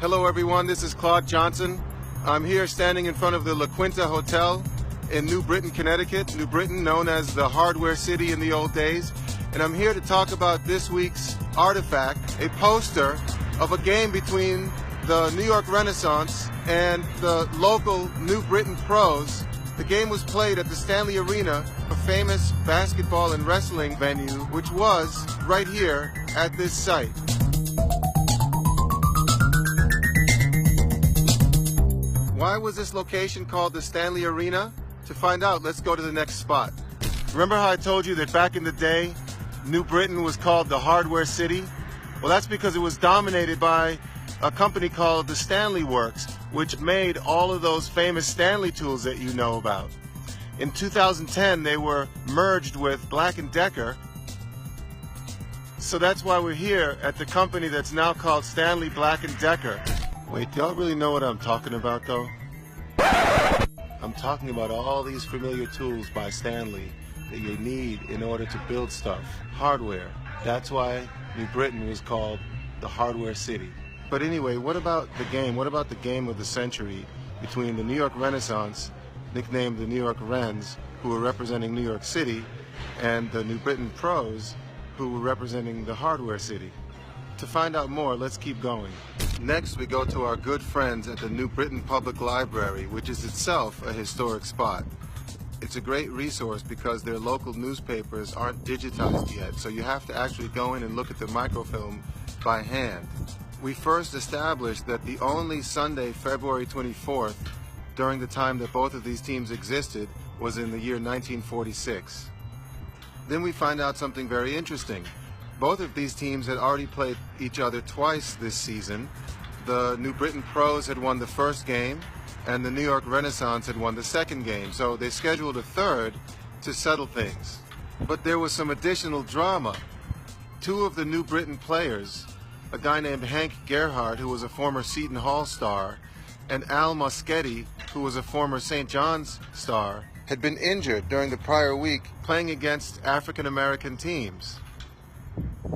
Hello everyone, this is Claude Johnson. I'm here standing in front of the La Quinta Hotel in New Britain, Connecticut. New Britain, known as the hardware city in the old days. And I'm here to talk about this week's artifact, a poster of a game between the New York Renaissance and the local New Britain Pros. The game was played at the Stanley Arena, a famous basketball and wrestling venue, which was right here at this site. Why was this location called the Stanley Arena? To find out, let's go to the next spot. Remember how I told you that back in the day, New Britain was called the hardware city? Well, that's because it was dominated by a company called the Stanley Works, which made all of those famous Stanley tools that you know about. In 2010, they were merged with Black & Decker. So that's why we're here at the company that's now called Stanley Black & Decker. Wait, do y'all really know what I'm talking about though? I'm talking about all these familiar tools by Stanley that you need in order to build stuff, hardware. That's why New Britain was called the hardware city. But anyway, what about the game? What about the game of the century between the New York Renaissance, nicknamed the New York Rens, who were representing New York City, and the New Britain Pros, who were representing the hardware city? To find out more, let's keep going. Next, we go to our good friends at the New Britain Public Library, which is itself a historic spot. It's a great resource because their local newspapers aren't digitized yet, so you have to actually go in and look at the microfilm by hand. We first established that the only Sunday, February 24th, during the time that both of these teams existed, was in the year 1946. Then we find out something very interesting. Both of these teams had already played each other twice this season. The New Britain Pros had won the first game, and the New York Renaissance had won the second game, so they scheduled a third to settle things. But there was some additional drama. Two of the New Britain players, a guy named Hank Gerhardt, who was a former Seton Hall star, and Al Moschetti, who was a former St. John's star, had been injured during the prior week playing against African-American teams.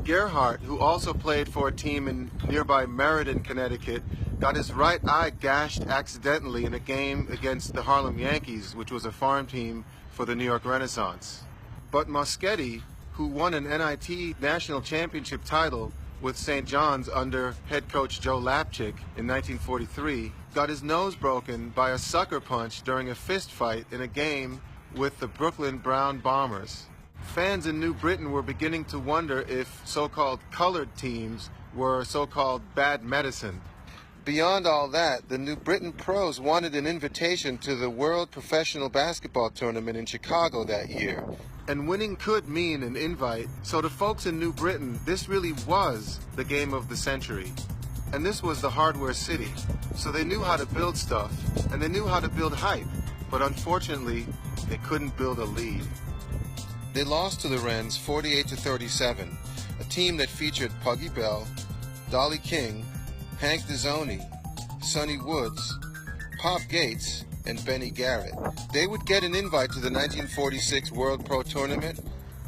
Gerhardt, who also played for a team in nearby Meriden, Connecticut, got his right eye gashed accidentally in a game against the Harlem Yankees, which was a farm team for the New York Renaissance. But Moschetti, who won an NIT national championship title with St. John's under head coach Joe Lapchick in 1943, got his nose broken by a sucker punch during a fist fight in a game with the Brooklyn Brown Bombers. Fans in New Britain were beginning to wonder if so-called colored teams were so-called bad medicine. Beyond all that, the New Britain Pros wanted an invitation to the World Professional Basketball Tournament in Chicago that year. And winning could mean an invite, so to folks in New Britain, this really was the game of the century. And this was the hardware city, so they knew how to build stuff, and they knew how to build hype, but unfortunately, they couldn't build a lead. They lost to the Wrens 48-37, a team that featured Puggy Bell, Dolly King, Hank Dezzoni, Sonny Woods, Pop Gates, and Benny Garrett. They would get an invite to the 1946 World Pro Tournament,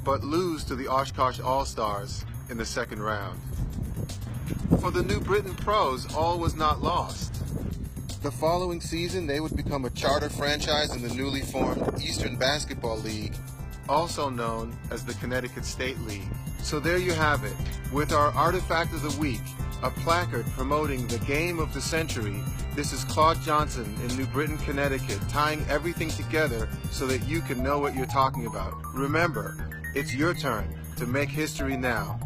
but lose to the Oshkosh All-Stars in the second round. For the New Britain Pros, all was not lost. The following season, they would become a charter franchise in the newly formed Eastern Basketball League, also known as the Connecticut State League. So there you have it, with our Artifact of the Week, a placard promoting the game of the century. This is Claude Johnson in New Britain, Connecticut, tying everything together so that you can know what you're talking about. Remember, it's your turn to make history now.